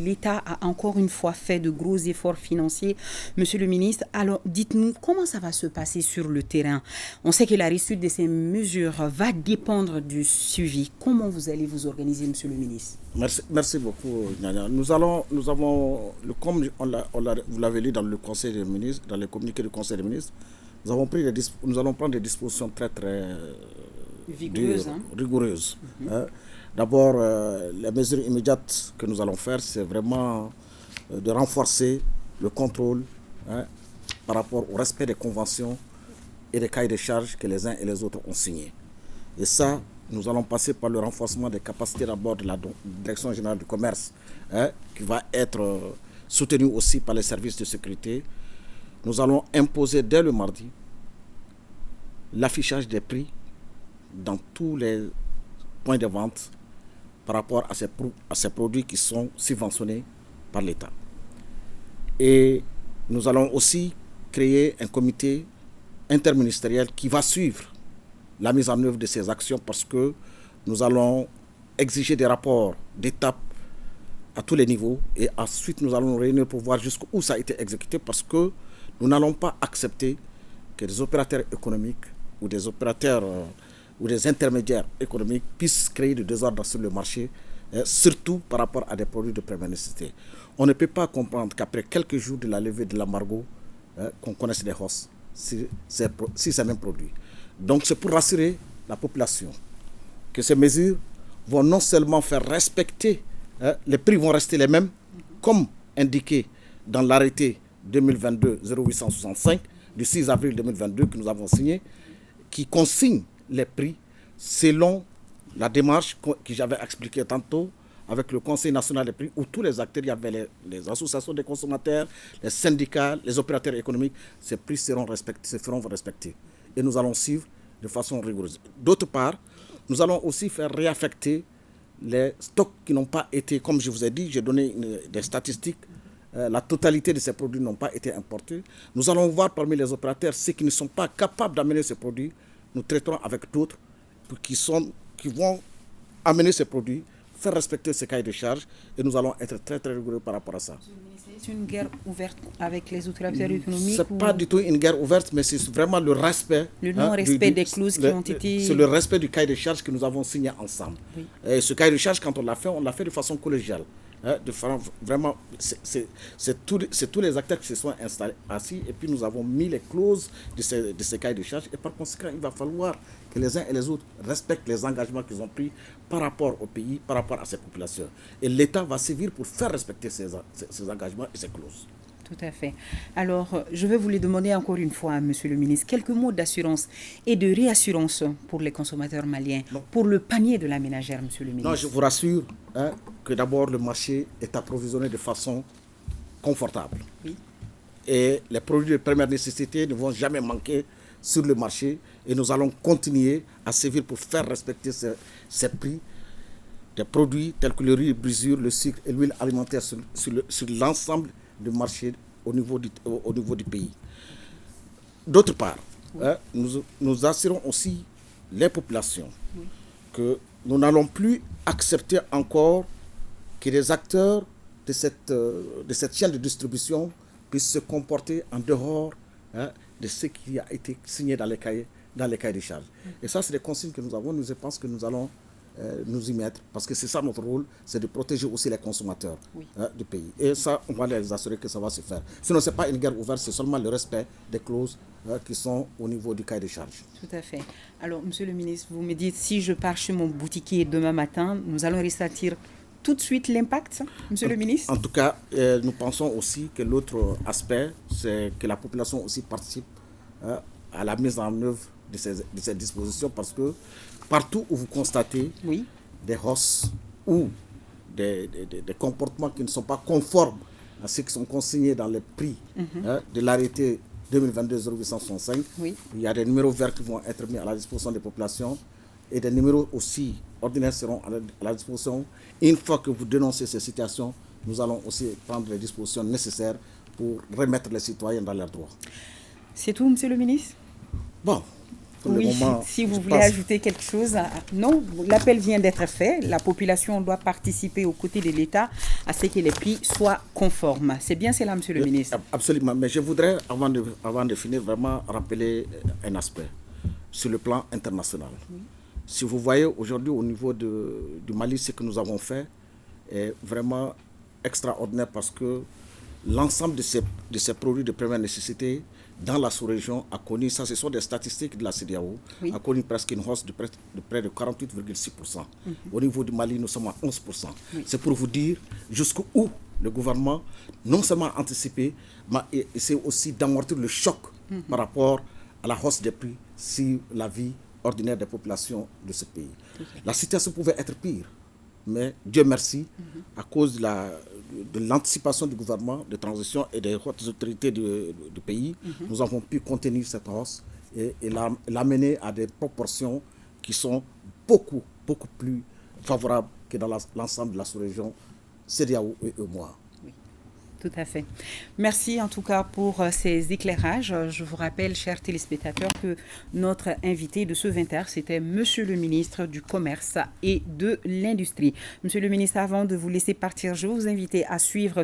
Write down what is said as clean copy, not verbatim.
l'État a encore une fois fait de gros efforts financiers. Monsieur le ministre, alors dites-nous comment ça va se passer sur le terrain. On sait que la réussite de ces mesures va dépendre du suivi. Comment vous allez vous organiser, monsieur le ministre? Merci beaucoup, Nyanya. Comme vous l'avez lu dans le Conseil des ministres, dans les communiqués du Conseil des ministres, nous allons prendre des dispositions très rigoureuses. D'abord, les mesures immédiates que nous allons faire, c'est vraiment de renforcer le contrôle par rapport au respect des conventions et des cahiers de charges que les uns et les autres ont signés. Et ça, nous allons passer par le renforcement des capacités d'abord de la Direction générale du commerce, qui va être soutenue aussi par les services de sécurité. Nous allons imposer dès le mardi l'affichage des prix dans tous les points de vente par rapport à ces produits qui sont subventionnés par l'État. Et nous allons aussi créer un comité interministériel qui va suivre la mise en œuvre de ces actions, parce que nous allons exiger des rapports d'étape à tous les niveaux, et ensuite nous allons nous réunir pour voir jusqu'où ça a été exécuté, parce que nous n'allons pas accepter que des opérateurs économiques ou des opérateurs ou des intermédiaires économiques puissent créer du désordre sur le marché, surtout par rapport à des produits de première nécessité. On ne peut pas comprendre qu'après quelques jours de la levée de l'embargo, qu'on connaisse des hausses si ces mêmes produits. Donc c'est pour rassurer la population que ces mesures vont non seulement faire respecter, les prix vont rester les mêmes, comme indiqué dans l'arrêté 2022-0865 du 6 avril 2022 que nous avons signé, qui consigne les prix selon la démarche que j'avais expliquée tantôt avec le Conseil national des prix, où tous les acteurs, il y avait les associations des consommateurs, les syndicats, les opérateurs économiques. Ces prix se feront respecter. Et nous allons suivre de façon rigoureuse. D'autre part, nous allons aussi faire réaffecter les stocks qui n'ont pas été, comme je vous ai dit, j'ai donné des statistiques, la totalité de ces produits n'ont pas été importés. Nous allons voir parmi les opérateurs ceux qui ne sont pas capables d'amener ces produits. Nous traiterons avec d'autres qui vont amener ces produits, faire respecter ces cahiers de charges, et nous allons être très très rigoureux par rapport à ça. C'est une guerre ouverte avec les opérateurs économiques? Ce n'est pas du tout une guerre ouverte, mais c'est vraiment le respect. Le non-respect des clauses qui ont été... C'est le respect du cahier de charges que nous avons signé ensemble. Oui. Et ce cahier de charges, quand on l'a fait de façon collégiale. Vraiment, c'est tous les acteurs qui se sont assis, et puis nous avons mis les clauses de ces cahiers de charges, et par conséquent, il va falloir que les uns et les autres respectent les engagements qu'ils ont pris par rapport au pays, par rapport à ces populations. Et l'État va sévir pour faire respecter ces engagements et ces clauses. Tout à fait. Alors, je vais vous les demander encore une fois, monsieur le ministre, quelques mots d'assurance et de réassurance pour les consommateurs maliens, pour le panier de la ménagère, monsieur le ministre. Non, je vous rassure que d'abord le marché est approvisionné de façon confortable. Oui. Et les produits de première nécessité ne vont jamais manquer sur le marché, et nous allons continuer à sévir pour faire respecter ces prix des produits tels que le riz, la brisure, le sucre et l'huile alimentaire sur l'ensemble du marché au niveau du pays. D'autre part, nous assurons aussi les populations que nous n'allons plus accepter encore que les acteurs de cette chaîne de distribution puissent se comporter en dehors de ce qui a été signé dans les cahiers de charges. Et ça, c'est des consignes que nous avons. Je pense que nous allons nous y mettre, parce que c'est ça notre rôle, c'est de protéger aussi les consommateurs du pays. Et ça, on va les assurer que ça va se faire. Sinon, ce n'est pas une guerre ouverte, c'est seulement le respect des clauses qui sont au niveau du cahier de charges. Tout à fait. Alors, monsieur le ministre, vous me dites, si je pars chez mon boutiquier demain matin, nous allons ressentir tout de suite l'impact, monsieur le ministre? En tout cas, nous pensons aussi que l'autre aspect, c'est que la population aussi participe à la mise en œuvre de ces dispositions, parce que partout où vous constatez des hausses ou des comportements qui ne sont pas conformes à ceux qui sont consignés dans les prix de l'arrêté 2022-0865, il y a des numéros verts qui vont être mis à la disposition des populations, et des numéros aussi ordinaires seront à la disposition. Une fois que vous dénoncez ces situations, nous allons aussi prendre les dispositions nécessaires pour remettre les citoyens dans leurs droits. C'est tout, monsieur le ministre? Bon, Pour le moment, si vous voulez ajouter quelque chose. Non, l'appel vient d'être fait. La population doit participer aux côtés de l'État à ce que les prix soient conformes. C'est bien cela, Monsieur le ministre. Absolument. Mais je voudrais, avant de finir, vraiment rappeler un aspect sur le plan international. Oui. Si vous voyez aujourd'hui au niveau du Mali, ce que nous avons fait est vraiment extraordinaire parce que l'ensemble de ces produits de première nécessité dans la sous-région a connu, ça ce sont des statistiques de la CEDEAO, oui, a connu presque une hausse de près de 48,6%. Au niveau du Mali, nous sommes à 11%. Oui. C'est pour vous dire jusqu'où le gouvernement non seulement a anticipé, mais essaie aussi d'amortir le choc par rapport à la hausse des prix sur la vie ordinaire des populations de ce pays. La situation pouvait être pire, mais Dieu merci, à cause de l'anticipation du gouvernement de transition et des hautes autorités du pays, nous avons pu contenir cette hausse et l'amener à des proportions qui sont beaucoup plus favorables que dans l'ensemble de la sous-région CEDEAO et EMOA. Tout à fait. Merci en tout cas pour ces éclairages. Je vous rappelle, chers téléspectateurs, que notre invité de ce 20h, c'était Monsieur le ministre du Commerce et de l'Industrie. Monsieur le ministre, avant de vous laisser partir, je vais vous inviter à suivre